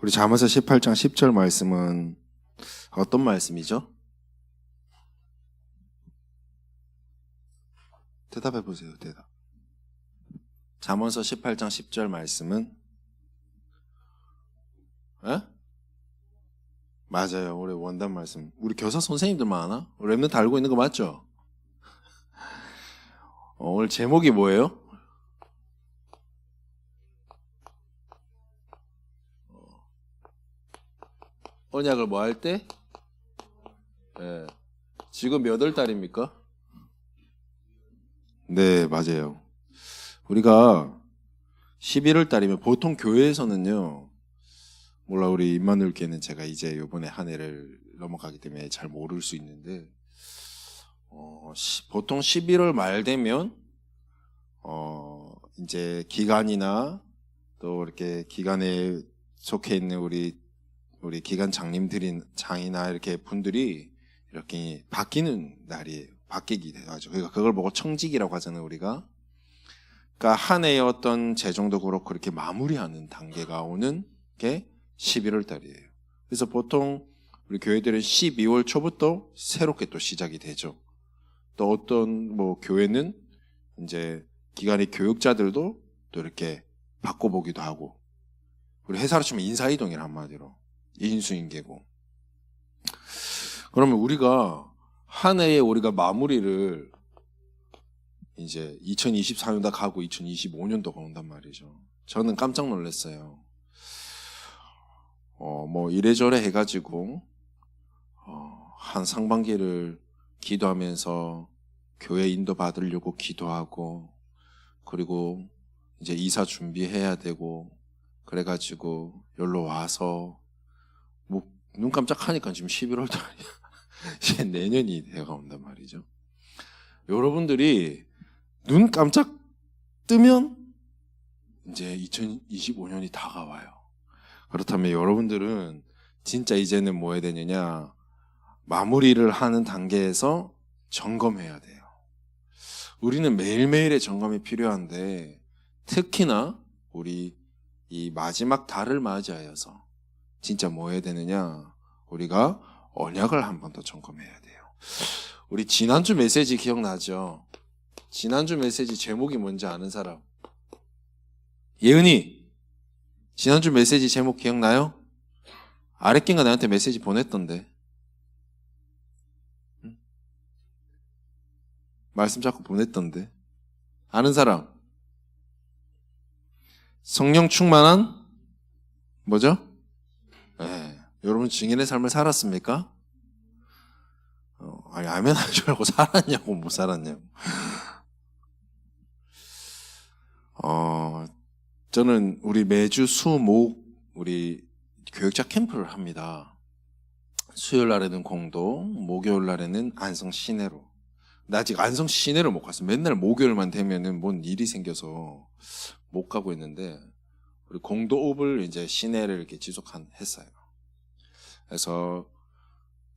우리 잠언서 18장 10절 말씀은 어떤 말씀이죠? 대답해 보세요. 대답. 잠언서 18장 10절 말씀은 에? 맞아요. 우리 원단 말씀. 우리 교사 선생님들 많아? 랩런트 알고 있는 거 맞죠? 오늘 제목이 뭐예요? 언약을 뭐 할 때? 예. 지금 몇 월 달입니까? 네, 맞아요. 우리가 11월 달이면 보통 교회에서는요, 몰라, 우리 임마누엘께는 제가 이제 이번에 한 해를 넘어가기 때문에 잘 모를 수 있는데, 보통 11월 말 되면, 이제 기간이나 또 이렇게 기간에 속해 있는 우리 기간 장이나 이렇게 분들이 이렇게 바뀌는 날이에요. 바뀌게 돼가지고. 그러니까 그걸 보고 청직이라고 하잖아요, 우리가. 그러니까 한 해의 어떤 재정도 그렇고 이렇게 마무리하는 단계가 오는 게 11월 달이에요. 그래서 보통 우리 교회들은 12월 초부터 새롭게 또 시작이 되죠. 또 어떤 뭐 교회는 이제 기간의 교육자들도 또 이렇게 바꿔보기도 하고, 우리 회사로 치면 인사이동이란 한마디로 인수인계고. 그러면 우리가 한 해에 우리가 마무리를 이제 2024년도 가고 2025년도가 온단 말이죠. 저는 깜짝 놀랐어요. 뭐 이래저래 해가지고 한 상반기를 기도하면서 교회 인도 받으려고 기도하고, 그리고 이제 이사 준비해야 되고, 그래가지고 여기로 와서 뭐 눈 깜짝하니까 지금 11월 달이야. 이제 내년이 되어온단 말이죠. 여러분들이 눈 깜짝 뜨면 이제 2025년이 다가와요. 그렇다면 여러분들은 진짜 이제는 뭐 해야 되느냐, 마무리를 하는 단계에서 점검해야 돼요. 우리는 매일매일의 점검이 필요한데, 특히나 우리 이 마지막 달을 맞이하여서 진짜 뭐 해야 되느냐, 우리가 언약을 한 번 더 점검해야 돼요. 우리 지난주 메시지 기억나죠? 지난주 메시지 제목이 뭔지 아는 사람? 예은이, 지난주 메시지 제목 기억나요? 아랫긴가 나한테 메시지 보냈던데. 응? 말씀 자꾸 보냈던데. 아는 사람? 성령 충만한 뭐죠? 네. 여러분 증인의 삶을 살았습니까? 아니, 아멘 할 줄 알고 살았냐고, 못 살았냐고. 저는 우리 매주 수목 우리 교육자 캠프를 합니다. 수요일 날에는 공도, 목요일 날에는 안성 시내로. 나 아직 안성 시내를 못 갔어. 맨날 목요일만 되면은 뭔 일이 생겨서 못 가고 있는데, 우리 공도읍을 이제 시내를 이렇게 했어요. 그래서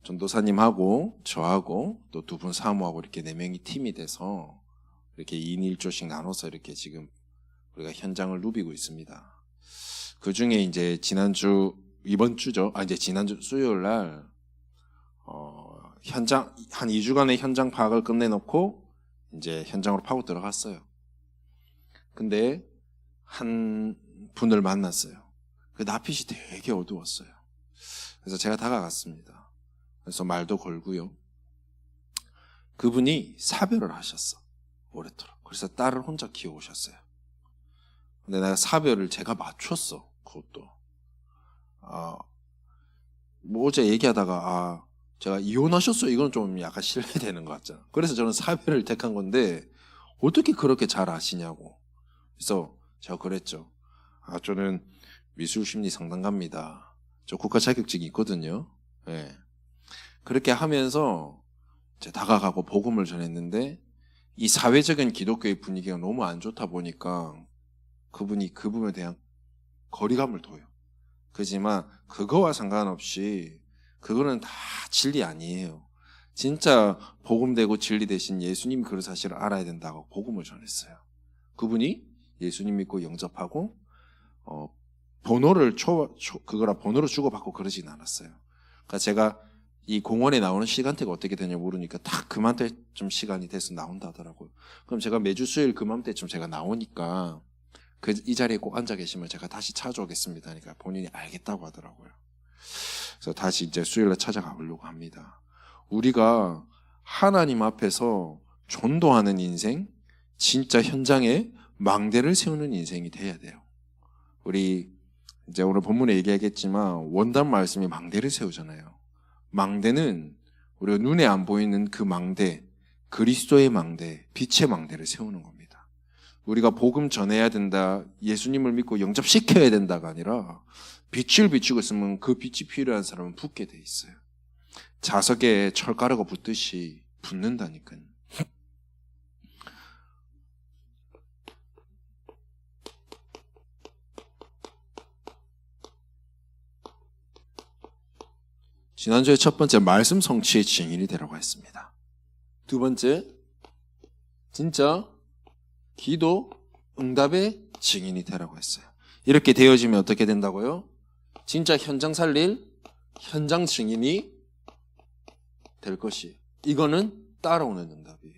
전도사님하고 저하고 또 두 분 사모하고 이렇게 4명이 팀이 돼서 이렇게 2인 1조씩 나눠서 이렇게 지금 우리가 현장을 누비고 있습니다. 그 중에 이제 이번 주죠. 이제 지난주 수요일 날, 현장, 한 2주간의 현장 파악을 끝내놓고 이제 현장으로 파고 들어갔어요. 근데 한 분을 만났어요. 그 낯빛이 되게 어두웠어요. 그래서 제가 다가갔습니다. 그래서 말도 걸고요. 그분이 사별을 하셨어. 오래도록. 그래서 딸을 혼자 키워오셨어요. 근데 내가 사별을 제가 맞췄어. 그것도. 뭐 어제 얘기하다가, 제가 이혼하셨어요. 이건 좀 약간 실례되는 것 같잖아. 그래서 저는 사별을 택한 건데, 어떻게 그렇게 잘 아시냐고. 그래서 제가 그랬죠. 저는 미술심리 상담가입니다. 저 국가 자격증이 있거든요. 네. 그렇게 하면서 제가 다가가고 복음을 전했는데, 이 사회적인 기독교의 분위기가 너무 안 좋다 보니까 그분이 그 부분에 대한 거리감을 둬요. 그렇지만 그거와 상관없이 그거는 다 진리 아니에요. 진짜 복음되고 진리 되신 예수님 그 사실을 알아야 된다고 복음을 전했어요. 그분이 예수님 믿고 영접하고 번호를 주고받고 그러진 않았어요. 그러니까 제가 이 공원에 나오는 시간대가 어떻게 되냐 모르니까 딱 그맘때쯤 시간이 돼서 나온다 하더라고요. 그럼 제가 매주 수요일 그맘때쯤 제가 나오니까 이 자리에 꼭 앉아 계시면 제가 다시 찾아오겠습니다. 그러니까 본인이 알겠다고 하더라고요. 그래서 다시 이제 수요일에 찾아가 보려고 합니다. 우리가 하나님 앞에서 전도하는 인생, 진짜 현장에 망대를 세우는 인생이 돼야 돼요. 우리 이제 오늘 본문에 얘기하겠지만 원단 말씀이 망대를 세우잖아요. 망대는 우리가 눈에 안 보이는 그 망대, 그리스도의 망대, 빛의 망대를 세우는 겁니다. 우리가 복음 전해야 된다, 예수님을 믿고 영접시켜야 된다가 아니라 빛을 비추고 있으면 그 빛이 필요한 사람은 붙게 돼 있어요. 자석에 철가루가 붙듯이 붙는다니까요. 지난주에 첫 번째 말씀 성취의 증인이 되라고 했습니다. 두 번째 진짜 기도 응답의 증인이 되라고 했어요. 이렇게 되어지면 어떻게 된다고요? 진짜 현장 살릴 현장 증인이 될 것이에요. 이거는 따라오는 응답이에요.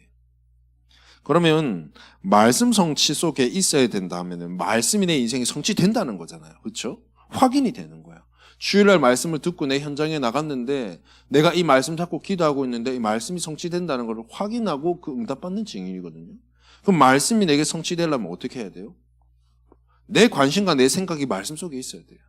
그러면 말씀 성취 속에 있어야 된다면 말씀이 내 인생에 성취된다는 거잖아요. 그렇죠? 확인이 되는 거야. 주일날 말씀을 듣고 내 현장에 나갔는데 내가 이 말씀 잡고 기도하고 있는데 이 말씀이 성취된다는 걸 확인하고 그 응답받는 증인이거든요. 그럼 말씀이 내게 성취되려면 어떻게 해야 돼요? 내 관심과 내 생각이 말씀 속에 있어야 돼요.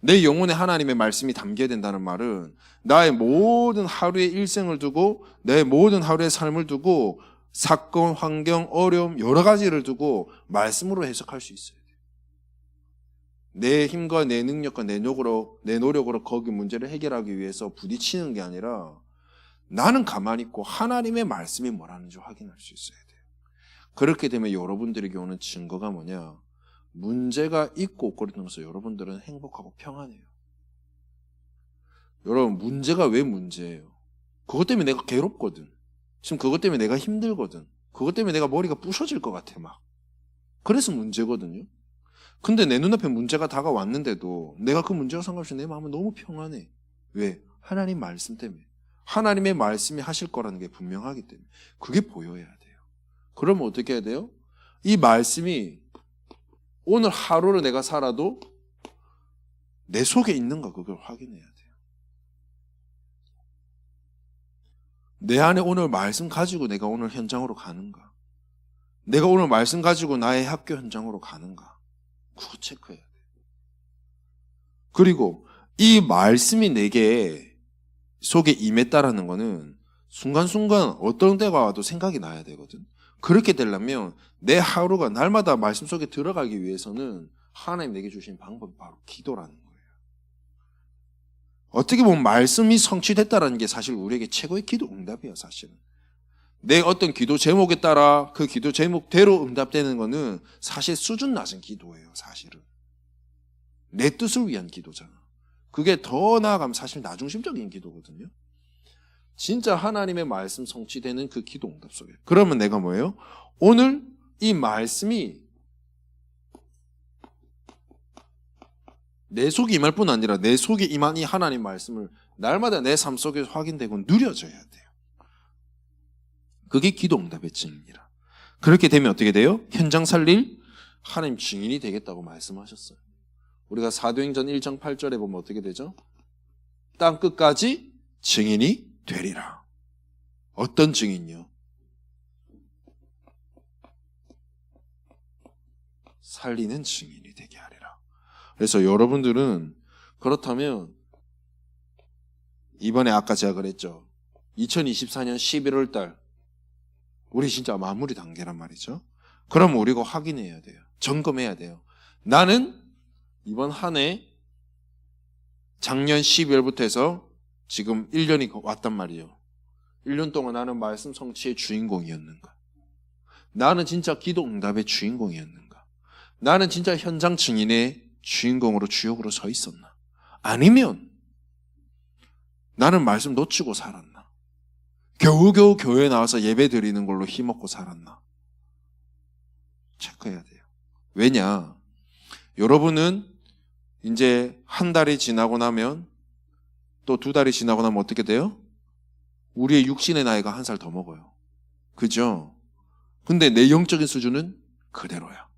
내 영혼에 하나님의 말씀이 담겨야 된다는 말은 나의 모든 하루의 일생을 두고 내 모든 하루의 삶을 두고 사건, 환경, 어려움 여러 가지를 두고 말씀으로 해석할 수 있어요. 내 힘과 내 능력과 내 노력으로 거기 문제를 해결하기 위해서 부딪히는 게 아니라 나는 가만히 있고 하나님의 말씀이 뭐라는지 확인할 수 있어야 돼요. 그렇게 되면 여러분들에게 오는 증거가 뭐냐? 문제가 있고 없고를 떠나서 여러분들은 행복하고 평안해요. 여러분, 문제가 왜 문제예요? 그것 때문에 내가 괴롭거든. 지금 그것 때문에 내가 힘들거든. 그것 때문에 내가 머리가 부셔질 것 같아 막. 그래서 문제거든요. 근데 내 눈앞에 문제가 다가왔는데도 내가 그 문제와 상관없이 내 마음은 너무 평안해. 왜? 하나님 말씀 때문에. 하나님의 말씀이 하실 거라는 게 분명하기 때문에. 그게 보여야 돼요. 그러면 어떻게 해야 돼요? 이 말씀이 오늘 하루를 내가 살아도 내 속에 있는가 그걸 확인해야 돼요. 내 안에 오늘 말씀 가지고 내가 오늘 현장으로 가는가? 내가 오늘 말씀 가지고 나의 학교 현장으로 가는가? 그거 체크해야 돼요. 그리고 이 말씀이 내게 속에 임했다라는 거는 순간순간 어떤 때가 와도 생각이 나야 되거든. 그렇게 되려면 내 하루가 날마다 말씀 속에 들어가기 위해서는 하나님 내게 주신 방법이 바로 기도라는 거예요. 어떻게 보면 말씀이 성취됐다라는 게 사실 우리에게 최고의 기도 응답이에요. 사실은 내 어떤 기도 제목에 따라 그 기도 제목대로 응답되는 거는 사실 수준 낮은 기도예요. 사실은 내 뜻을 위한 기도잖아. 그게 더 나아가면 사실 나중심적인 기도거든요. 진짜 하나님의 말씀 성취되는 그 기도 응답 속에. 그러면 내가 뭐예요? 오늘 이 말씀이 내 속에 임할 뿐 아니라 내 속에 임한 이 하나님 말씀을 날마다 내 삶 속에 확인되고 누려져야 돼요. 그게 기도 응답의 증인이라. 그렇게 되면 어떻게 돼요? 현장 살릴 하나님 증인이 되겠다고 말씀하셨어요. 우리가 사도행전 1장 8절에 보면 어떻게 되죠? 땅 끝까지 증인이 되리라. 어떤 증인이요? 살리는 증인이 되게 하리라. 그래서 여러분들은 그렇다면 이번에 아까 제가 그랬죠. 2024년 11월 달 우리 진짜 마무리 단계란 말이죠. 그럼 우리가 확인해야 돼요. 점검해야 돼요. 나는 이번 한 해 작년 12월부터 해서 지금 1년이 왔단 말이에요. 1년 동안 나는 말씀 성취의 주인공이었는가? 나는 진짜 기도 응답의 주인공이었는가? 나는 진짜 현장 증인의 주인공으로 주역으로 서 있었나? 아니면 나는 말씀 놓치고 살았나? 겨우겨우 교회에 나와서 예배 드리는 걸로 힘없고 살았나? 체크해야 돼요. 왜냐? 여러분은 이제 한 달이 지나고 나면 또 두 달이 지나고 나면 어떻게 돼요? 우리의 육신의 나이가 한 살 더 먹어요. 그죠? 근데 내 영적인 수준은 그대로야.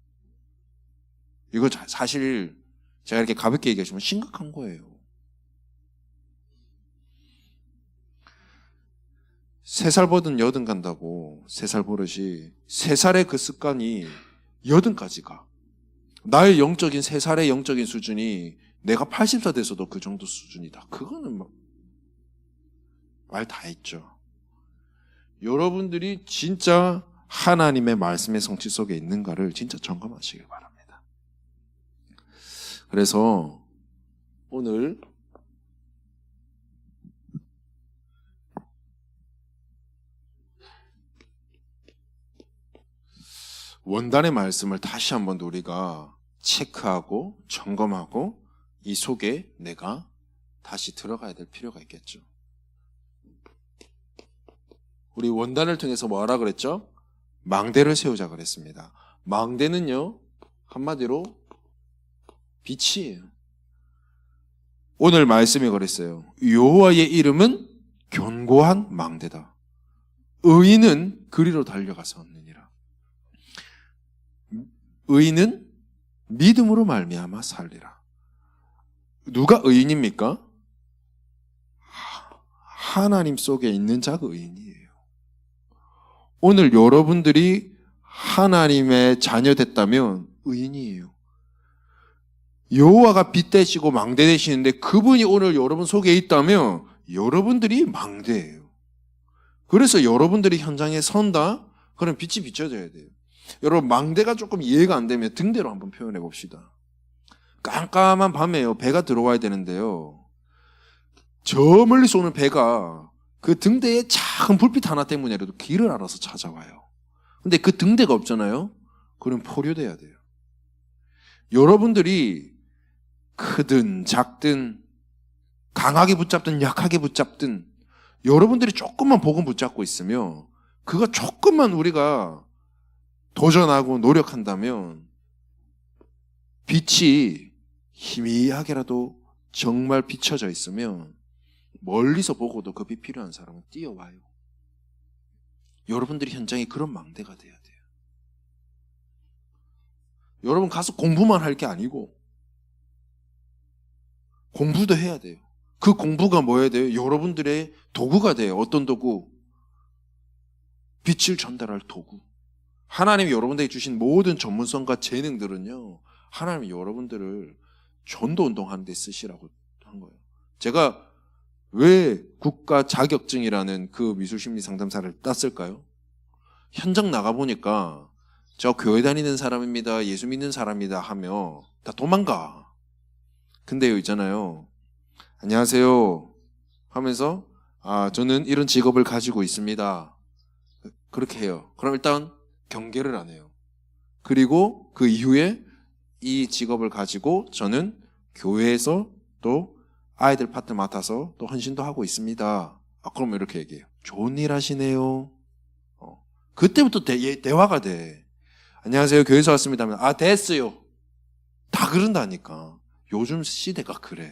이거 사실 제가 이렇게 가볍게 얘기하시면 심각한 거예요. 3살 버든 80 간다고 3살 버릇이 3살의 그 습관이 80까지 가. 나의 영적인 3살의 영적인 수준이 내가 80살 돼서도 그 정도 수준이다. 그거는 말 다 했죠. 여러분들이 진짜 하나님의 말씀의 성취 속에 있는가를 진짜 점검하시길 바랍니다. 그래서 오늘 원단의 말씀을 다시 한번 우리가 체크하고 점검하고 이 속에 내가 다시 들어가야 될 필요가 있겠죠. 우리 원단을 통해서 뭐하라 그랬죠? 망대를 세우자 그랬습니다. 망대는요, 한마디로 빛이에요. 오늘 말씀이 그랬어요. 여호와의 이름은 견고한 망대다. 의인은 그리로 달려가서 얻느니라. 의인은 믿음으로 말미암아 살리라. 누가 의인입니까? 하나님 속에 있는 자가 의인이에요. 오늘 여러분들이 하나님의 자녀 됐다면 의인이에요. 여호와가 빛 되시고 망대 되시는데 그분이 오늘 여러분 속에 있다면 여러분들이 망대예요. 그래서 여러분들이 현장에 선다? 그럼 빛이 비춰져야 돼요. 여러분 망대가 조금 이해가 안 되면 등대로 한번 표현해 봅시다. 깜깜한 밤에요. 배가 들어와야 되는데요. 저 멀리서 오는 배가 그 등대에 작은 불빛 하나 때문에라도 길을 알아서 찾아와요. 근데 그 등대가 없잖아요. 그럼 포류돼야 돼요. 여러분들이 크든 작든 강하게 붙잡든 약하게 붙잡든 여러분들이 조금만 복음 붙잡고 있으면 그거 조금만 우리가 도전하고 노력한다면 빛이 희미하게라도 정말 비춰져 있으면 멀리서 보고도 그 빛 필요한 사람은 뛰어와요. 여러분들이 현장에 그런 망대가 돼야 돼요. 여러분 가서 공부만 할 게 아니고 공부도 해야 돼요. 그 공부가 뭐여야 돼요? 여러분들의 도구가 돼요. 어떤 도구? 빛을 전달할 도구. 하나님이 여러분들에게 주신 모든 전문성과 재능들은요, 하나님이 여러분들을 전도운동하는 데 쓰시라고 한 거예요. 제가 왜 국가 자격증이라는 그 미술심리 상담사를 땄을까요? 현장 나가보니까 저 교회 다니는 사람입니다, 예수 믿는 사람이다 하며 다 도망가. 근데요 있잖아요, 안녕하세요 하면서 저는 이런 직업을 가지고 있습니다, 그렇게 해요. 그럼 일단 경계를 안 해요. 그리고 그 이후에 이 직업을 가지고 저는 교회에서 또 아이들 파트 맡아서 또 헌신도 하고 있습니다. 그럼 이렇게 얘기해요. 좋은 일 하시네요. 그때부터 대화가 돼. 안녕하세요, 교회에서 왔습니다 하면 됐어요. 다 그런다니까. 요즘 시대가 그래.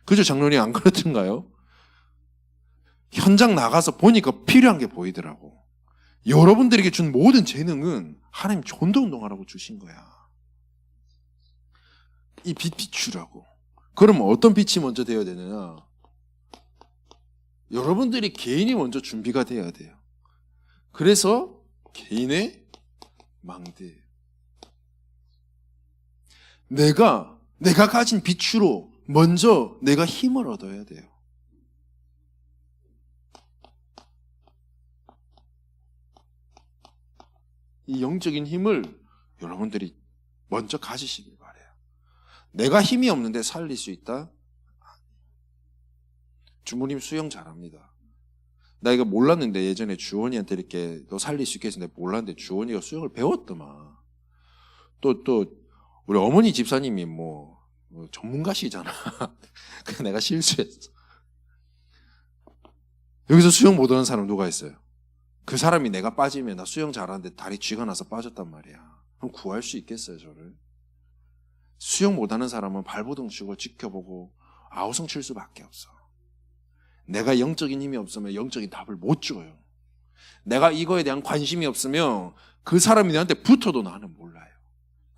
그죠, 장로님? 안 그렇던가요? 현장 나가서 보니까 필요한 게 보이더라고. 여러분들에게 준 모든 재능은 하나님 전도운동하라고 주신 거야. 이 빛 비추라고. 그럼 어떤 빛이 먼저 되어야 되느냐? 여러분들이 개인이 먼저 준비가 돼야 돼요. 그래서 개인의 망대. 내가 가진 빛으로 먼저 내가 힘을 얻어야 돼요. 이 영적인 힘을 여러분들이 먼저 가지시길 바래요. 내가 힘이 없는데 살릴 수 있다? 주무님 수영 잘합니다. 나 이거 몰랐는데 예전에 주원이한테 이렇게 너 살릴 수 있겠어 내가 몰랐는데 주원이가 수영을 배웠더만. 또 우리 어머니 집사님이 뭐 전문가시잖아. 내가 실수했어. 여기서 수영 못하는 사람 누가 있어요? 그 사람이 내가 빠지면 나 수영 잘하는데 다리 쥐가 나서 빠졌단 말이야. 그럼 구할 수 있겠어요, 저를? 수영 못하는 사람은 발버둥 치고 지켜보고 아우성 칠 수밖에 없어. 내가 영적인 힘이 없으면 영적인 답을 못 줘요. 내가 이거에 대한 관심이 없으면 그 사람이 나한테 붙어도 나는 몰라요.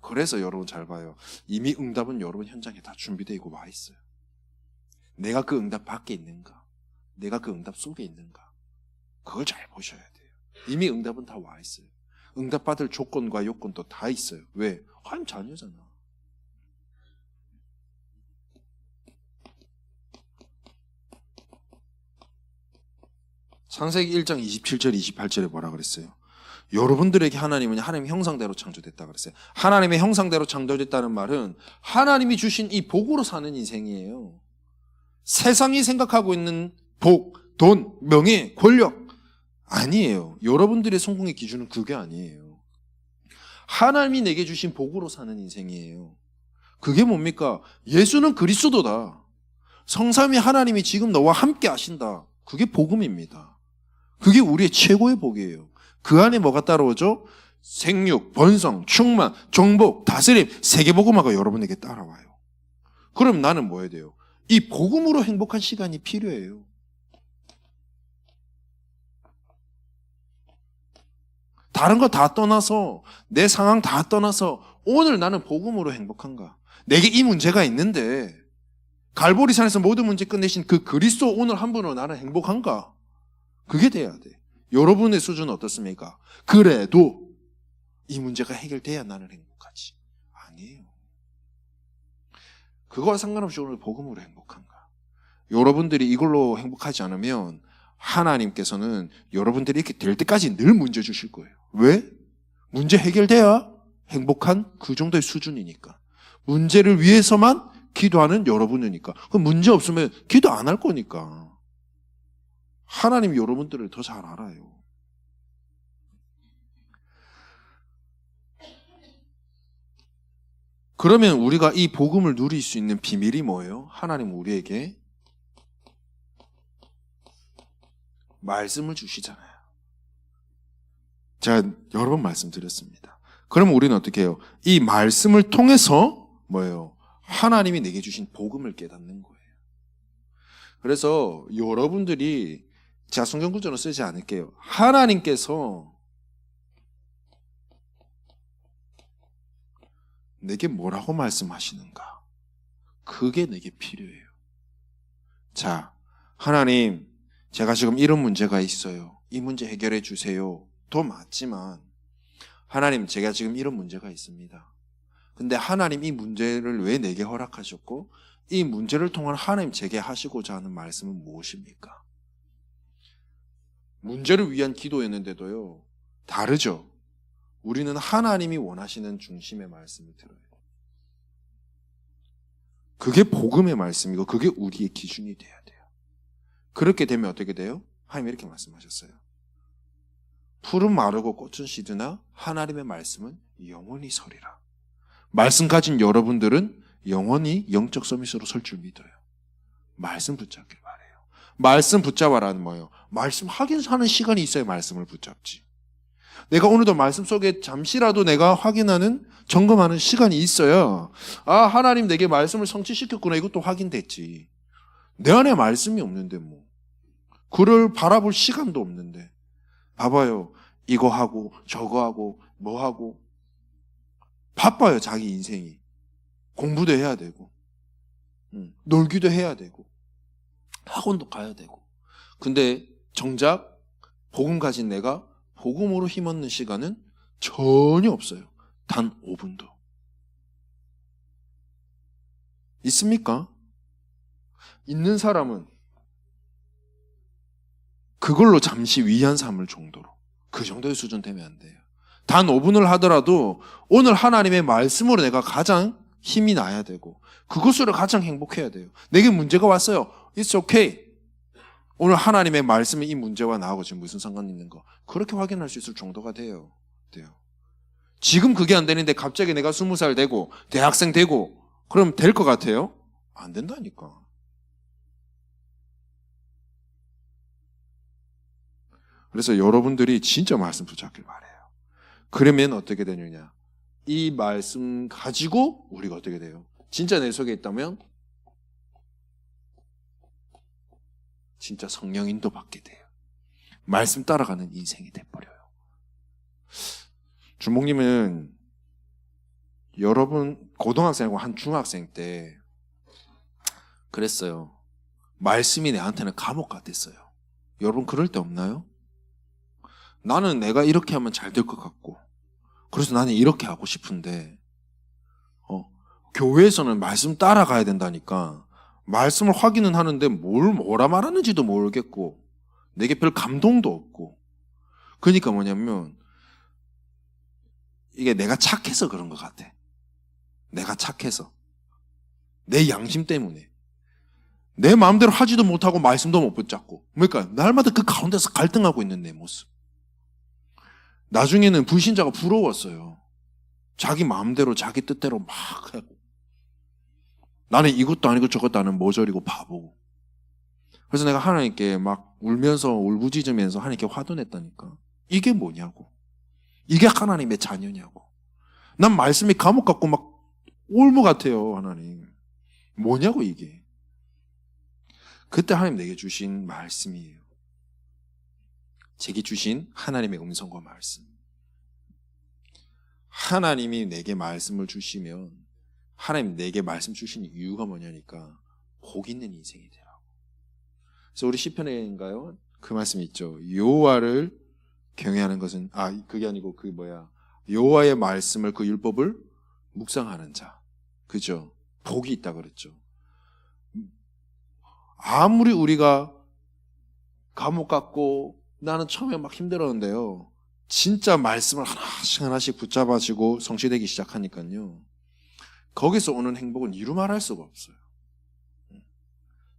그래서 여러분 잘 봐요. 이미 응답은 여러분 현장에 다 준비되어 있고 와 있어요. 내가 그 응답 밖에 있는가? 내가 그 응답 속에 있는가? 그걸 잘 보셔야 돼요. 이미 응답은 다 와 있어요. 응답 받을 조건과 요건도 다 있어요. 왜? 하나님 자녀잖아. 창세기 1장 27절 28절에 뭐라 그랬어요? 여러분들에게 하나님은 하나님의 형상대로 창조됐다 그랬어요. 하나님의 형상대로 창조됐다는 말은 하나님이 주신 이 복으로 사는 인생이에요. 세상이 생각하고 있는 복, 돈, 명예, 권력 아니에요. 여러분들의 성공의 기준은 그게 아니에요. 하나님이 내게 주신 복으로 사는 인생이에요. 그게 뭡니까? 예수는 그리스도다. 성삼위 하나님이 지금 너와 함께 하신다. 그게 복음입니다. 그게 우리의 최고의 복이에요. 그 안에 뭐가 따라오죠? 생육, 번성, 충만, 정복, 다스림, 세계복음화가 여러분에게 따라와요. 그럼 나는 뭐 해야 돼요? 이 복음으로 행복한 시간이 필요해요. 다른 거 다 떠나서, 내 상황 다 떠나서 오늘 나는 복음으로 행복한가? 내게 이 문제가 있는데 갈보리산에서 모든 문제 끝내신 그 그리스도 오늘 한 분으로 나는 행복한가? 그게 돼야 돼. 여러분의 수준은 어떻습니까? 그래도 이 문제가 해결돼야 나는 행복하지. 아니에요. 그거와 상관없이 오늘 복음으로 행복한가? 여러분들이 이걸로 행복하지 않으면 하나님께서는 여러분들이 이렇게 될 때까지 늘 문제 주실 거예요. 왜? 문제 해결돼야 행복한 그 정도의 수준이니까. 문제를 위해서만 기도하는 여러분이니까. 그럼 문제 없으면 기도 안 할 거니까. 하나님이 여러분들을 더 잘 알아요. 그러면 우리가 이 복음을 누릴 수 있는 비밀이 뭐예요? 하나님 우리에게 말씀을 주시잖아요. 제가 여러 번 말씀드렸습니다. 그럼 우리는 어떻게 해요? 이 말씀을 통해서 뭐예요? 하나님이 내게 주신 복음을 깨닫는 거예요. 그래서 여러분들이 제가 성경 구절은 쓰지 않을게요. 하나님께서 내게 뭐라고 말씀하시는가? 그게 내게 필요해요. 자, 하나님, 제가 지금 이런 문제가 있어요. 이 문제 해결해 주세요. 더 맞지만, 하나님, 제가 지금 이런 문제가 있습니다. 근데 하나님 이 문제를 왜 내게 허락하셨고, 이 문제를 통한 하나님 제게 하시고자 하는 말씀은 무엇입니까? 문제를 위한 기도였는데도요, 다르죠? 우리는 하나님이 원하시는 중심의 말씀을 들어요. 그게 복음의 말씀이고 그게 우리의 기준이 돼야 돼요. 그렇게 되면 어떻게 돼요? 하나님 이렇게 말씀하셨어요. 풀은 마르고 꽃은 시드나 하나님의 말씀은 영원히 서리라. 말씀 가진 여러분들은 영원히 영적 서밋으로 설 줄 믿어요. 말씀 붙잡길 바래요. 말씀 붙잡아라는 뭐예요? 말씀 확인하는 시간이 있어야 말씀을 붙잡지. 내가 오늘도 말씀 속에 잠시라도 내가 확인하는, 점검하는 시간이 있어야 하나님 내게 말씀을 성취시켰구나 이것도 확인됐지. 내 안에 말씀이 없는데 그를 바라볼 시간도 없는데 봐봐요. 이거 하고 저거 하고 뭐 하고 바빠요. 자기 인생이. 공부도 해야 되고 놀기도 해야 되고 학원도 가야 되고. 근데 정작 복음 가진 내가 복음으로 힘없는 시간은 전혀 없어요. 단 5분도. 있습니까? 있는 사람은 그걸로 잠시 위안 삼을 정도로 그 정도의 수준 되면 안 돼요. 단 5분을 하더라도 오늘 하나님의 말씀으로 내가 가장 힘이 나야 되고 그것으로 가장 행복해야 돼요. 내게 문제가 왔어요. It's okay. 오늘 하나님의 말씀이 이 문제와 나하고 지금 무슨 상관이 있는 거 그렇게 확인할 수 있을 정도가 돼요. 지금 그게 안 되는데 갑자기 내가 20살 되고 대학생 되고 그럼 될 것 같아요? 안 된다니까. 그래서 여러분들이 진짜 말씀 붙잡길 바래요. 그러면 어떻게 되느냐? 이 말씀 가지고 우리가 어떻게 돼요? 진짜 내 속에 있다면 진짜 성령 인도 받게 돼요. 말씀 따라가는 인생이 돼버려요. 주목님은 여러분 고등학생하고 한 중학생 때 그랬어요. 말씀이 내한테는 감옥 같았어요. 여러분 그럴 때 없나요? 나는 내가 이렇게 하면 잘 될 것 같고 그래서 나는 이렇게 하고 싶은데 교회에서는 말씀 따라가야 된다니까 말씀을 확인은 하는데 뭐라 말하는지도 모르겠고 내게 별 감동도 없고 그러니까 뭐냐면 이게 내가 착해서 그런 것 같아. 내가 착해서 내 양심 때문에 내 마음대로 하지도 못하고 말씀도 못 붙잡고 그러니까 날마다 그 가운데서 갈등하고 있는 내 모습. 나중에는 불신자가 부러웠어요. 자기 마음대로 자기 뜻대로 막 하고 나는 이것도 아니고 저것도 아닌 모조리고 바보고. 그래서 내가 하나님께 막 울면서 울부짖으면서 하나님께 화도냈다니까. 이게 뭐냐고. 이게 하나님의 자녀냐고. 난 말씀이 감옥 같고 막 올무 같아요. 하나님. 뭐냐고 이게. 그때 하나님 내게 주신 말씀이에요. 제게 주신 하나님의 음성과 말씀. 하나님이 내게 말씀을 주시면 하나님 내게 말씀 주신 이유가 뭐냐니까 복 있는 인생이 되라고. 그래서 우리 시편에인가요? 그 말씀이 있죠. 여호와를 경외하는 것은 그게 아니고 여호와의 말씀을 그 율법을 묵상하는 자. 그죠? 복이 있다 그랬죠. 아무리 우리가 감옥 같고 나는 처음에 막 힘들었는데요. 진짜 말씀을 하나씩 붙잡아지고 성취되기 시작하니까요. 거기서 오는 행복은 이루 말할 수가 없어요.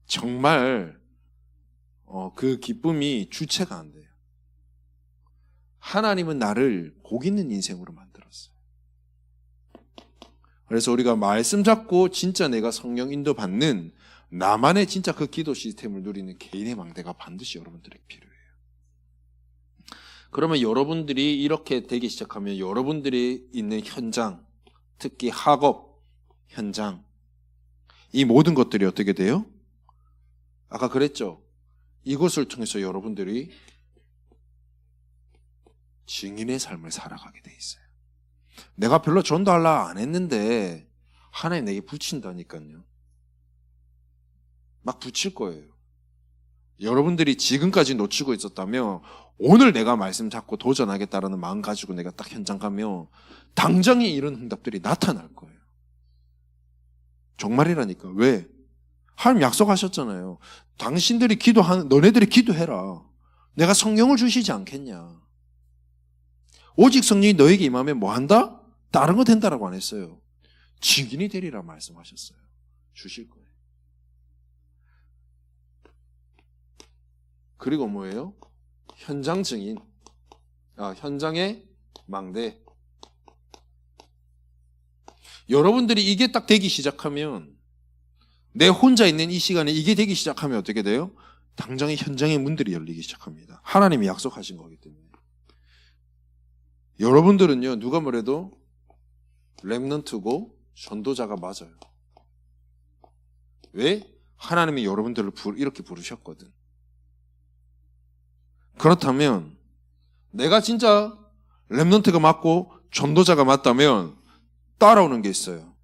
정말 그 기쁨이 주체가 안 돼요. 하나님은 나를 복 있는 인생으로 만들었어요. 그래서 우리가 말씀 잡고 진짜 내가 성령 인도 받는 나만의 진짜 그 기도 시스템을 누리는 개인의 망대가 반드시 여러분들에게 필요해요. 그러면 여러분들이 이렇게 되기 시작하면 여러분들이 있는 현장, 특히 학업 현장, 이 모든 것들이 어떻게 돼요? 아까 그랬죠? 이것을 통해서 여러분들이 증인의 삶을 살아가게 돼 있어요. 내가 별로 전도하려 안 했는데 하나님 내게 붙인다니까요. 막 붙일 거예요. 여러분들이 지금까지 놓치고 있었다면 오늘 내가 말씀 잡고 도전하겠다라는 마음 가지고 내가 딱 현장 가면 당장에 이런 응답들이 나타날 거예요. 정말이라니까. 왜? 하나님 약속하셨잖아요. 당신들이 너네들이 기도해라. 내가 성령을 주시지 않겠냐. 오직 성령이 너에게 임하면 뭐 한다? 다른 거 된다라고 안 했어요. 증인이 되리라 말씀하셨어요. 주실 거예요. 그리고 뭐예요? 현장 증인. 현장의 망대. 여러분들이 이게 딱 되기 시작하면 내 혼자 있는 이 시간에 이게 되기 시작하면 어떻게 돼요? 당장에 현장의 문들이 열리기 시작합니다. 하나님이 약속하신 거기 때문에. 여러분들은요, 누가 뭐래도 렘넌트고 전도자가 맞아요. 왜? 하나님이 여러분들을 이렇게 부르셨거든. 그렇다면 내가 진짜 렘넌트가 맞고 전도자가 맞다면 따라오는 게 있어요.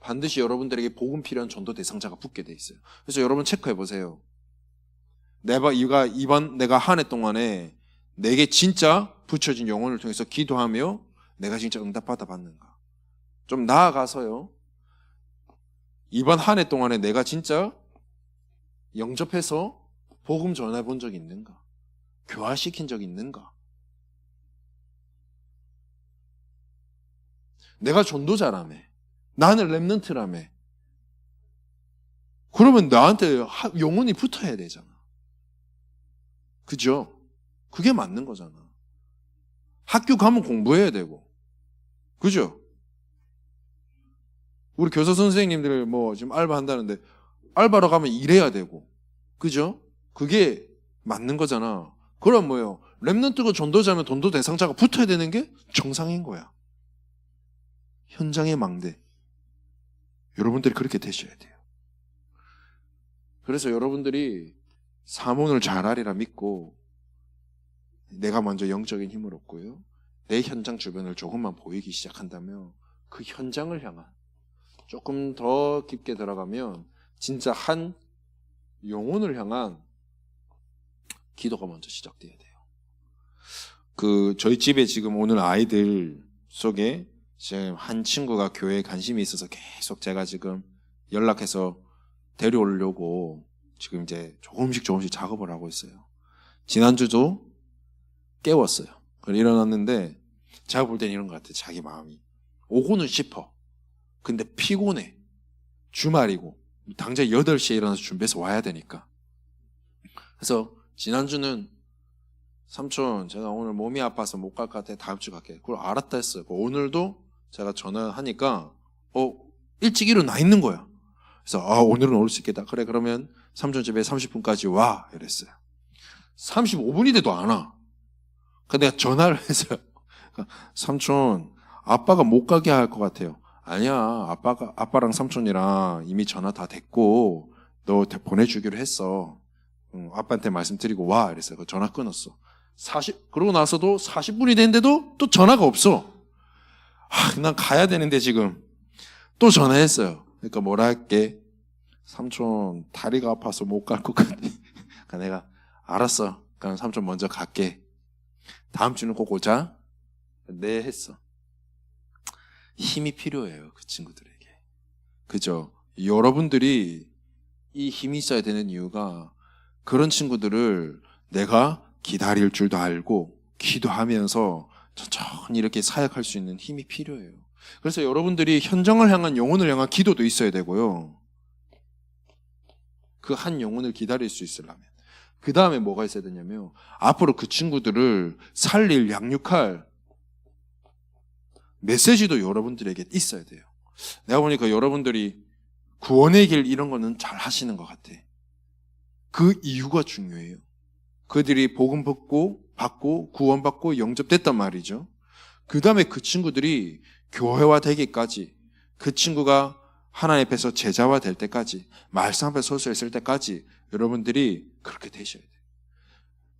반드시 여러분들에게 복음 필요한 전도 대상자가 붙게 돼 있어요. 그래서 여러분 체크해 보세요. 내가 한 해 동안에 내게 진짜 붙여진 영혼을 통해서 기도하며 내가 진짜 응답받아 봤는가. 좀 나아가서요. 이번 한 해 동안에 내가 진짜 영접해서 복음 전해 본 적이 있는가? 교화시킨 적이 있는가? 내가 전도자라며. 나는 렘넌트라며. 그러면 나한테 영혼이 붙어야 되잖아. 그죠? 그게 맞는 거잖아. 학교 가면 공부해야 되고. 그죠? 우리 교사 선생님들 지금 알바 한다는데 알바로 가면 일해야 되고. 그죠? 그게 맞는 거잖아. 그럼 뭐예요? 렘넌트고 전도자면 전도 대상자가 붙어야 되는 게 정상인 거야. 현장의 망대. 여러분들이 그렇게 되셔야 돼요. 그래서 여러분들이 사문을 잘하리라 믿고 내가 먼저 영적인 힘을 얻고요. 내 현장 주변을 조금만 보이기 시작한다면 그 현장을 향한 조금 더 깊게 들어가면 진짜 한 영혼을 향한 기도가 먼저 시작돼야 돼요. 저희 집에 지금 오늘 아이들 속에 지금 한 친구가 교회에 관심이 있어서 계속 제가 지금 연락해서 데려오려고 지금 이제 조금씩 작업을 하고 있어요. 지난주도 깨웠어요. 일어났는데 제가 볼 땐 이런 것 같아요. 자기 마음이 오고는 싶어. 근데 피곤해. 주말이고 당장 8시에 일어나서 준비해서 와야 되니까. 그래서 지난주는 삼촌 제가 오늘 몸이 아파서 못 갈 것 같아. 다음 주 갈게. 그걸 알았다 했어요. 오늘도 제가 전화하니까 일찍 일어나 있는 거야. 그래서 오늘은 올 수 있겠다. 그래 그러면 삼촌 집에 30분까지 와 이랬어요. 35분이 돼도 안 와. 그래서 내가 전화를 했어요. 삼촌 아빠가 못 가게 할 것 같아요. 아니야 아빠랑 삼촌이랑 이미 전화 다 됐고 너 보내주기로 했어. 아빠한테 말씀드리고 와 이랬어요. 전화 끊었어. 그러고 나서도 40분이 됐는데도 또 전화가 없어. 난 가야 되는데 지금 또 전화했어요. 그러니까 뭐라 할게. 삼촌 다리가 아파서 못 갈 것 같아. 그러니까 내가 알았어. 그럼 삼촌 먼저 갈게. 다음 주는 꼭 오자. 네 했어. 힘이 필요해요. 그 친구들에게. 그죠? 여러분들이 이 힘이 있어야 되는 이유가 그런 친구들을 내가 기다릴 줄도 알고 기도하면서 천천히 이렇게 사역할 수 있는 힘이 필요해요. 그래서 여러분들이 현장을 향한 영혼을 향한 기도도 있어야 되고요. 그 한 영혼을 기다릴 수 있으려면. 그 다음에 뭐가 있어야 되냐면 앞으로 그 친구들을 살릴 양육할 메시지도 여러분들에게 있어야 돼요. 내가 보니까 여러분들이 구원의 길 이런 거는 잘 하시는 것 같아. 그 이유가 중요해요. 그들이 복음 받고 구원받고 영접됐단 말이죠. 그 다음에 그 친구들이 교회화 되기까지, 그 친구가 하나님 앞에서 제자화 될 때까지, 말씀 앞에 서서 있을 때까지 여러분들이 그렇게 되셔야 돼요.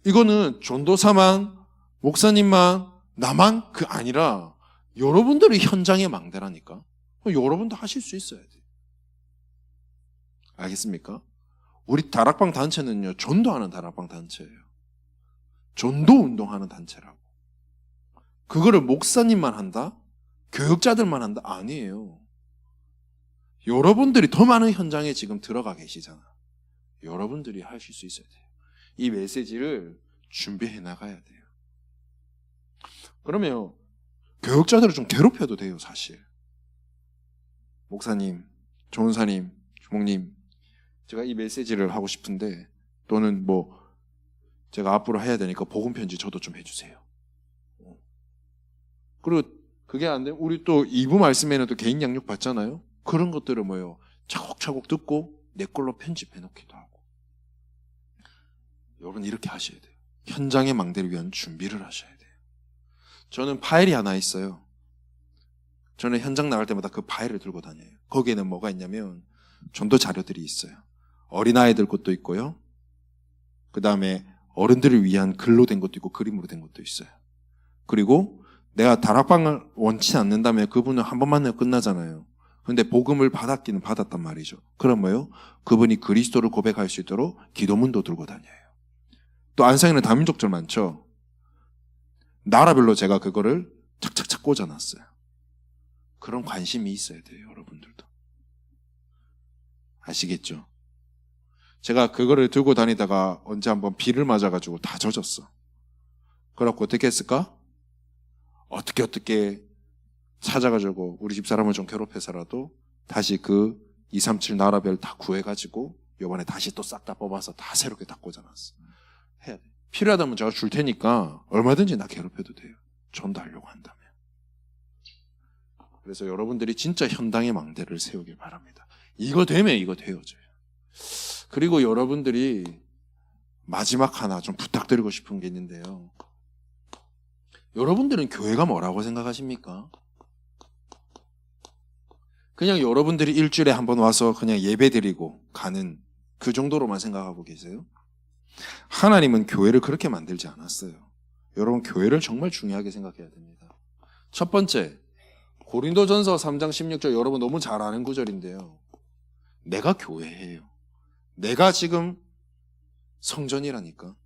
이거는 전도사만, 목사님만, 나만 아니라 여러분들이 현장의 망대라니까. 여러분도 하실 수 있어야 돼요. 알겠습니까? 우리 다락방 단체는요, 전도하는 다락방 단체예요. 전도 운동하는 단체라고. 그거를 목사님만 한다? 교육자들만 한다? 아니에요. 여러분들이 더 많은 현장에 지금 들어가 계시잖아. 여러분들이 하실 수 있어야 돼요. 이 메시지를 준비해 나가야 돼요. 그러면 교육자들을 좀 괴롭혀도 돼요, 사실. 목사님, 조은사님, 주목님, 제가 이 메시지를 하고 싶은데 또는 제가 앞으로 해야 되니까 복음 편지 저도 좀 해주세요. 그리고 그게 안 되면 우리 또 2부 말씀에는 또 개인 양육 받잖아요. 그런 것들을 차곡차곡 듣고 내 걸로 편집해 놓기도 하고. 여러분 이렇게 하셔야 돼요. 현장의 망대를 위한 준비를 하셔야 돼요. 저는 파일이 하나 있어요. 저는 현장 나갈 때마다 그 파일을 들고 다녀요. 거기에는 뭐가 있냐면 전도 자료들이 있어요. 어린아이들 것도 있고요. 그 다음에 어른들을 위한 글로 된 것도 있고 그림으로 된 것도 있어요. 그리고 내가 다락방을 원치 않는다면 그분은 한 번만 해도 끝나잖아요. 근데 복음을 받았기는 받았단 말이죠. 그럼 그분이 그리스도를 고백할 수 있도록 기도문도 들고 다녀요. 또 안상에는 다민족절 많죠. 나라별로 제가 그거를 착착착 꽂아놨어요. 그런 관심이 있어야 돼요, 여러분들도. 아시겠죠? 제가 그거를 들고 다니다가 언제 한번 비를 맞아가지고 다 젖었어. 그래갖고 어떻게 했을까? 어떻게 찾아가지고 우리 집사람을 좀 괴롭혀서라도 다시 그 237 나라별 다 구해가지고 요번에 다시 또 싹 다 뽑아서 다 새롭게 다 꽂아놨어. 해야 돼. 필요하다면 제가 줄 테니까 얼마든지 나 괴롭혀도 돼요. 전도하려고 한다면. 그래서 여러분들이 진짜 현장의 망대를 세우길 바랍니다. 이거 되면 이거 되어져요. 그리고 여러분들이 마지막 하나 좀 부탁드리고 싶은 게 있는데요. 여러분들은 교회가 뭐라고 생각하십니까? 그냥 여러분들이 일주일에 한 번 와서 그냥 예배 드리고 가는 그 정도로만 생각하고 계세요? 하나님은 교회를 그렇게 만들지 않았어요. 여러분, 교회를 정말 중요하게 생각해야 됩니다. 첫 번째, 고린도전서 3장 16절, 여러분 너무 잘 아는 구절인데요. 내가 교회예요. 내가 지금 성전이라니까.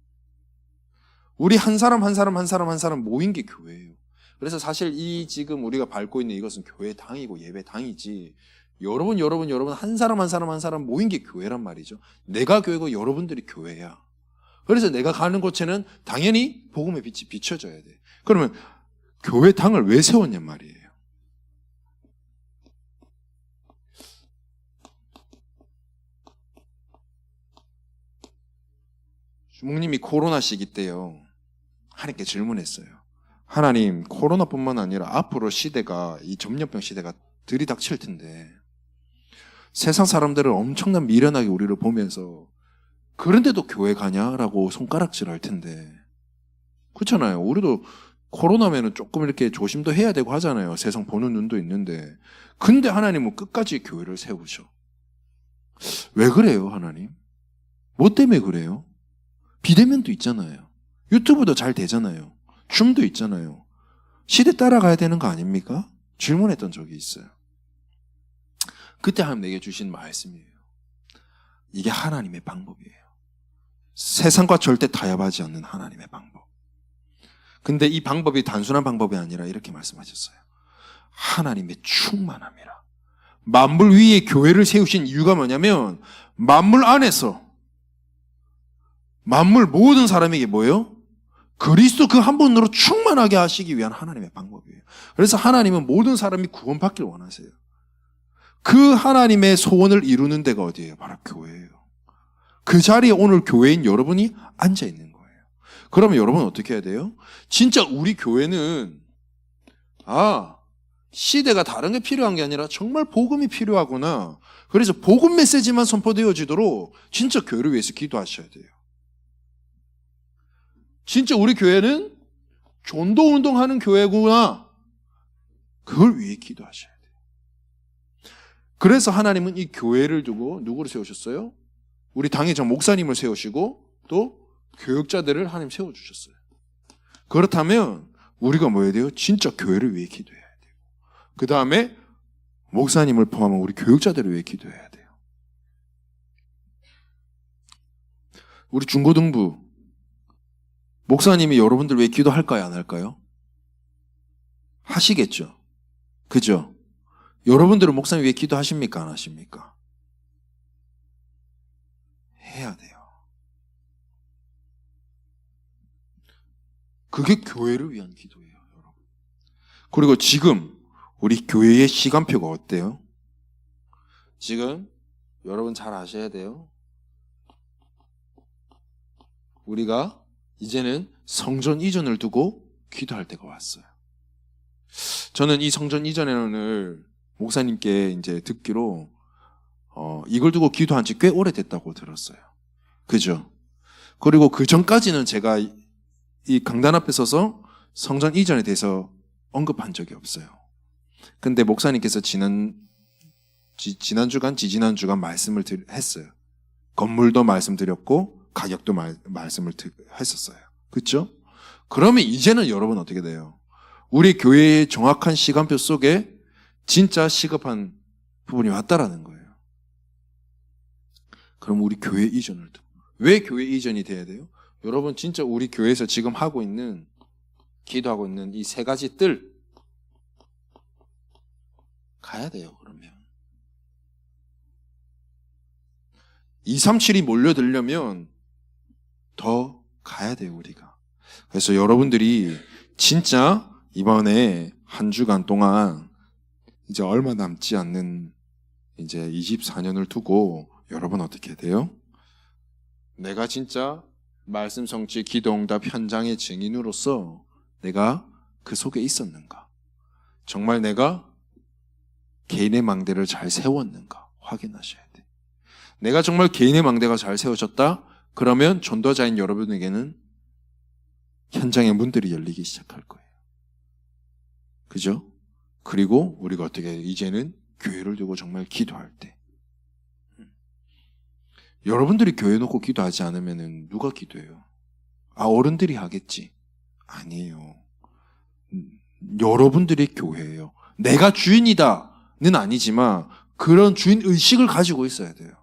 우리 한 사람 한 사람 한 사람 한 사람 모인 게 교회예요. 그래서 사실 이 지금 우리가 밟고 있는 이것은 교회당이고 예배당이지, 여러분 한 사람 한 사람 한 사람 모인 게 교회란 말이죠. 내가 교회고 여러분들이 교회야. 그래서 내가 가는 곳에는 당연히 복음의 빛이 비춰져야 돼. 그러면 교회당을 왜 세웠냔 말이에요. 주목님이 코로나 시기 때요, 하나님께 질문했어요. 하나님, 코로나뿐만 아니라 앞으로 시대가, 이 전염병 시대가 들이닥칠 텐데 세상 사람들은 엄청난 미련하게 우리를 보면서 그런데도 교회 가냐라고 손가락질 할 텐데, 그렇잖아요. 우리도 코로나면은 조금 이렇게 조심도 해야 되고 하잖아요. 세상 보는 눈도 있는데. 근데 하나님은 끝까지 교회를 세우셔. 왜 그래요, 하나님? 뭐 때문에 그래요? 비대면도 있잖아요. 유튜브도 잘 되잖아요. 줌도 있잖아요. 시대 따라가야 되는 거 아닙니까? 질문했던 적이 있어요. 그때 하나님 내게 주신 말씀이에요. 이게 하나님의 방법이에요. 세상과 절대 타협하지 않는 하나님의 방법. 근데 이 방법이 단순한 방법이 아니라 이렇게 말씀하셨어요. 하나님의 충만함이라. 만물 위에 교회를 세우신 이유가 뭐냐면, 만물 안에서 만물 모든 사람에게 뭐예요? 그리스도 그 한 분으로 충만하게 하시기 위한 하나님의 방법이에요. 그래서 하나님은 모든 사람이 구원받기를 원하세요. 그 하나님의 소원을 이루는 데가 어디예요? 바로 교회예요. 그 자리에 오늘 교회인 여러분이 앉아 있는 거예요. 그러면 여러분 어떻게 해야 돼요? 진짜 우리 교회는 시대가 다른 게 필요한 게 아니라 정말 복음이 필요하구나. 그래서 복음 메시지만 선포되어지도록 진짜 교회를 위해서 기도하셔야 돼요. 진짜 우리 교회는 전도 운동하는 교회구나. 그걸 위해 기도하셔야 돼요. 그래서 하나님은 이 교회를 두고 누구를 세우셨어요? 우리 당의 전 목사님을 세우시고 또 교육자들을 하나님 세워주셨어요. 그렇다면 우리가 뭐 해야 돼요? 진짜 교회를 위해 기도해야 돼요. 그 다음에 목사님을 포함한 우리 교육자들을 위해 기도해야 돼요. 우리 중고등부 목사님이 여러분들 위해 기도할까요? 안 할까요? 하시겠죠. 그죠? 여러분들은 목사님 위해 기도하십니까? 안 하십니까? 해야 돼요. 그게 교회를 위한 기도예요, 여러분. 그리고 지금 우리 교회의 시간표가 어때요? 지금 여러분 잘 아셔야 돼요. 우리가 이제는 성전 이전을 두고 기도할 때가 왔어요. 저는 이 성전 이전을 목사님께 이제 듣기로 이걸 두고 기도한 지 꽤 오래됐다고 들었어요. 그죠? 그리고 그 전까지는 제가 이 강단 앞에 서서 성전 이전에 대해서 언급한 적이 없어요. 근데 목사님께서 지지난 주간 말씀을 했어요. 건물도 말씀드렸고 가격도 말씀을 했었어요. 그렇죠? 그러면 이제는 여러분 어떻게 돼요? 우리 교회의 정확한 시간표 속에 진짜 시급한 부분이 왔다라는 거예요. 그럼 우리 교회 이전을 왜 교회 이전이 돼야 돼요? 여러분 진짜 우리 교회에서 지금 기도하고 있는 이 세 가지 뜰 가야 돼요. 그러면 237이 몰려들려면 더 가야 돼요, 우리가. 그래서 여러분들이 진짜 이번에 한 주간 동안 이제 얼마 남지 않는 이제 24년을 두고 여러분 어떻게 돼요? 내가 진짜 말씀 성취 기도응답 현장의 증인으로서 내가 그 속에 있었는가? 정말 내가 개인의 망대를 잘 세웠는가? 확인하셔야 돼. 내가 정말 개인의 망대가 잘 세워졌다? 그러면 전도자인 여러분에게는 현장의 문들이 열리기 시작할 거예요. 그죠? 그리고 우리가 어떻게 해요? 이제는 교회를 두고 정말 기도할 때. 여러분들이 교회 놓고 기도하지 않으면 누가 기도해요? 어른들이 하겠지. 아니에요. 여러분들이 교회예요. 내가 주인이다는 아니지만 그런 주인 의식을 가지고 있어야 돼요.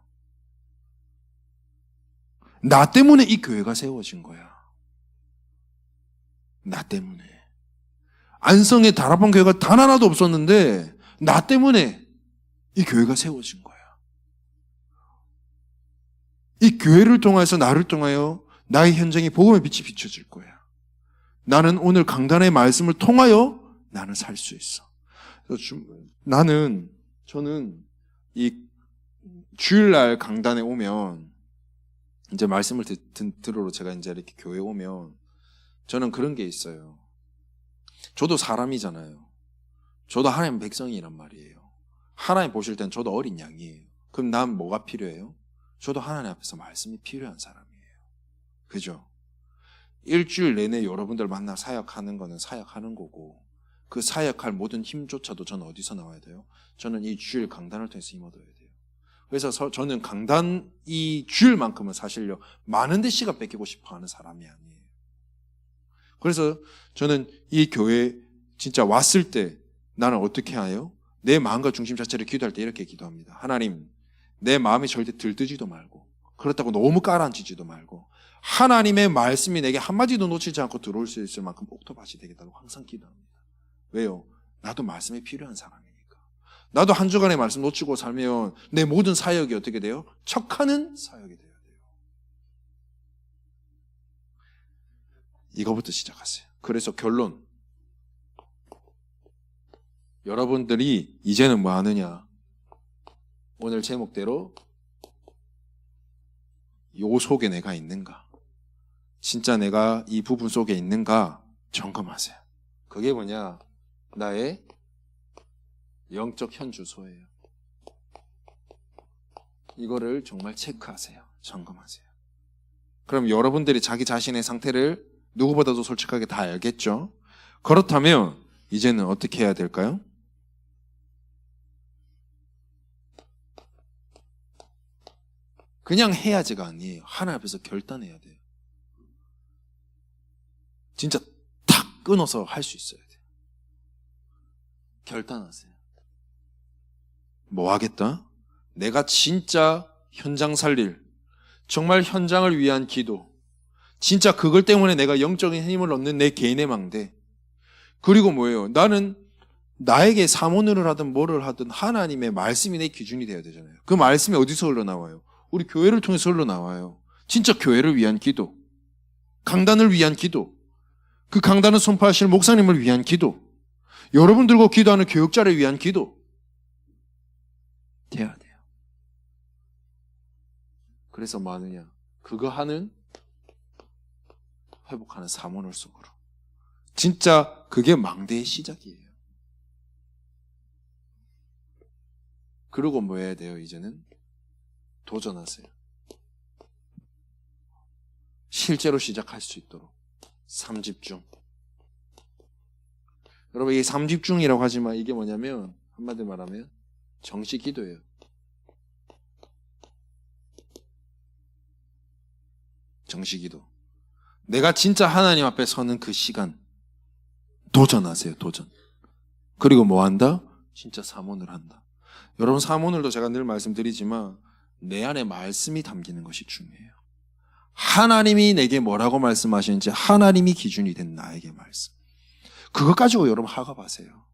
나 때문에 이 교회가 세워진 거야. 나 때문에. 안성에 다락방 교회가 단 하나도 없었는데 나 때문에 이 교회가 세워진 거야. 이 교회를 통해서 나를 통하여 나의 현장에 복음의 빛이 비춰질 거야. 나는 오늘 강단의 말씀을 통하여 나는 살 수 있어. 저는 이 주일날 강단에 오면 이제 말씀을 들으러 제가 이제 이렇게 교회에 오면 저는 그런 게 있어요. 저도 사람이잖아요. 저도 하나님 백성이란 말이에요. 하나님 보실 땐 저도 어린 양이에요. 그럼 난 뭐가 필요해요? 저도 하나님 앞에서 말씀이 필요한 사람이에요. 그죠? 일주일 내내 여러분들 만나 사역하는 거는 사역하는 거고 그 사역할 모든 힘조차도 저는 어디서 나와야 돼요? 저는 이 주일 강단을 통해서 힘 얻어야 돼요. 그래서 저는 강단 이 주일만큼은 사실요 많은 데 시간 뺏기고 싶어 하는 사람이 아니에요. 그래서 저는 이 교회 진짜 왔을 때 나는 어떻게 해요? 내 마음과 중심 자체를 기도할 때 이렇게 기도합니다. 하나님, 내 마음이 절대 들뜨지도 말고 그렇다고 너무 깔아앉히지도 말고 하나님의 말씀이 내게 한마디도 놓치지 않고 들어올 수 있을 만큼 옥토밭이 되겠다고 항상 기도합니다. 왜요? 나도 말씀이 필요한 사람이니까. 나도 한 주간의 말씀 놓치고 살면 내 모든 사역이 어떻게 돼요? 척하는 사역이 돼야 돼요. 이거부터 시작하세요. 그래서 결론. 여러분들이 이제는 뭐 하느냐? 오늘 제목대로 요 속에 내가 있는가? 진짜 내가 이 부분 속에 있는가? 점검하세요. 그게 뭐냐? 나의 영적 현주소예요. 이거를 정말 체크하세요. 점검하세요. 그럼 여러분들이 자기 자신의 상태를 누구보다도 솔직하게 다 알겠죠? 그렇다면 이제는 어떻게 해야 될까요? 그냥 해야지가 아니에요. 하나님 앞에서 결단해야 돼요. 진짜 탁 끊어서 할 수 있어야 돼요. 결단하세요. 뭐 하겠다? 내가 진짜 현장 살릴, 정말 현장을 위한 기도, 진짜 그걸 때문에 내가 영적인 힘을 얻는 내 개인의 망대. 그리고 뭐예요? 나는 나에게 사모를 하든 뭐를 하든 하나님의 말씀이 내 기준이 되어야 되잖아요. 그 말씀이 어디서 흘러나와요? 우리 교회를 통해서 흘러나와요. 진짜 교회를 위한 기도, 강단을 위한 기도, 그 강단을 선포하실 목사님을 위한 기도, 여러분들과 기도하는 교육자를 위한 기도 돼야 돼요. 그래서 뭐 하느냐? 그거 하는 회복하는 사모를 속으로. 진짜 그게 망대의 시작이에요. 그리고 뭐 해야 돼요? 이제는 도전하세요. 실제로 시작할 수 있도록 3집중. 여러분 이 3집중이라고 하지만 이게 뭐냐면 한마디로 말하면 정시 기도예요. 정시 기도. 내가 진짜 하나님 앞에 서는 그 시간 도전하세요. 도전. 그리고 뭐 한다? 진짜 사모를 한다. 여러분 사모늘도 제가 늘 말씀드리지만 내 안에 말씀이 담기는 것이 중요해요. 하나님이 내게 뭐라고 말씀하시는지 하나님이 기준이 된 나에게 말씀. 그거 가지고 여러분 학업하세요.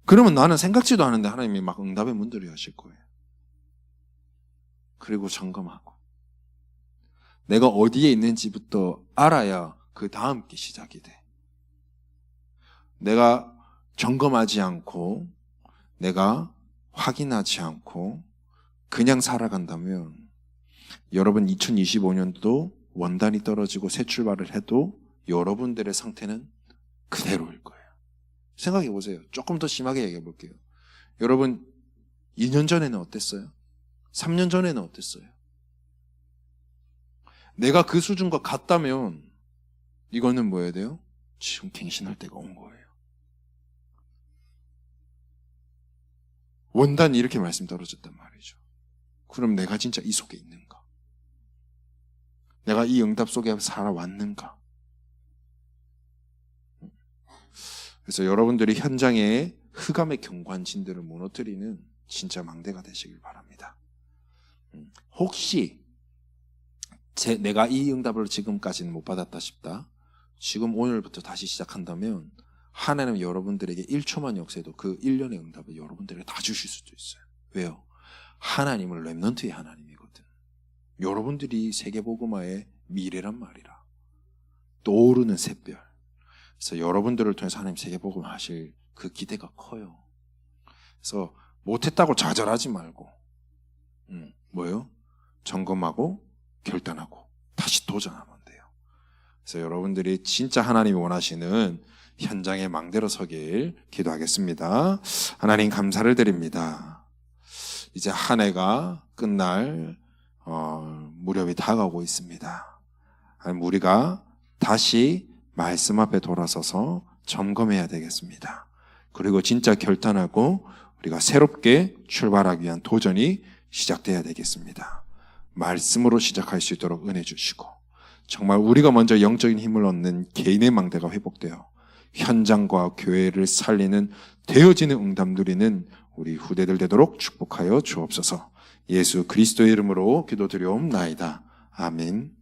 그러면 나는 생각지도 않은데 하나님이 막 응답의 문들을 여실 거예요. 그리고 점검하고 내가 어디에 있는지부터 알아야 그 다음 게 시작이 돼. 내가 점검하지 않고 내가 확인하지 않고 그냥 살아간다면 여러분 2025년도 원단이 떨어지고 새 출발을 해도 여러분들의 상태는 그대로일 거예요. 생각해 보세요. 조금 더 심하게 얘기해 볼게요. 여러분 2년 전에는 어땠어요? 3년 전에는 어땠어요? 내가 그 수준과 같다면 이거는 뭐 해야 돼요? 지금 갱신할 때가 온 거예요. 원단이 이렇게 말씀 떨어졌단 말이죠. 그럼 내가 진짜 이 속에 있는가? 내가 이 응답 속에 살아왔는가? 그래서 여러분들이 현장에 흑암의 경관진들을 무너뜨리는 진짜 망대가 되시길 바랍니다. 혹시 내가 이 응답을 지금까지는 못 받았다 싶다. 지금 오늘부터 다시 시작한다면 하나님은 여러분들에게 1초만 역세도 그 1년의 응답을 여러분들에게 다 주실 수도 있어요. 왜요? 하나님은 렘넌트의 하나님이거든. 여러분들이 세계복음화의 미래란 말이라. 떠오르는 샛별. 그래서 여러분들을 통해서 하나님 세계복음화 하실 그 기대가 커요. 그래서 못했다고 좌절하지 말고 뭐요? 점검하고 결단하고 다시 도전하면 돼요. 그래서 여러분들이 진짜 하나님이 원하시는 현장의 망대로 서길 기도하겠습니다. 하나님 감사를 드립니다. 이제 한 해가 끝날 무렵이 다가오고 있습니다. 우리가 다시 말씀 앞에 돌아서서 점검해야 되겠습니다. 그리고 진짜 결단하고 우리가 새롭게 출발하기 위한 도전이 시작돼야 되겠습니다. 말씀으로 시작할 수 있도록 은혜 주시고 정말 우리가 먼저 영적인 힘을 얻는 개인의 망대가 회복되어 현장과 교회를 살리는 되어지는 응답 누리는 우리 후대들 되도록 축복하여 주옵소서. 예수 그리스도의 이름으로 기도드리옵나이다. 아멘.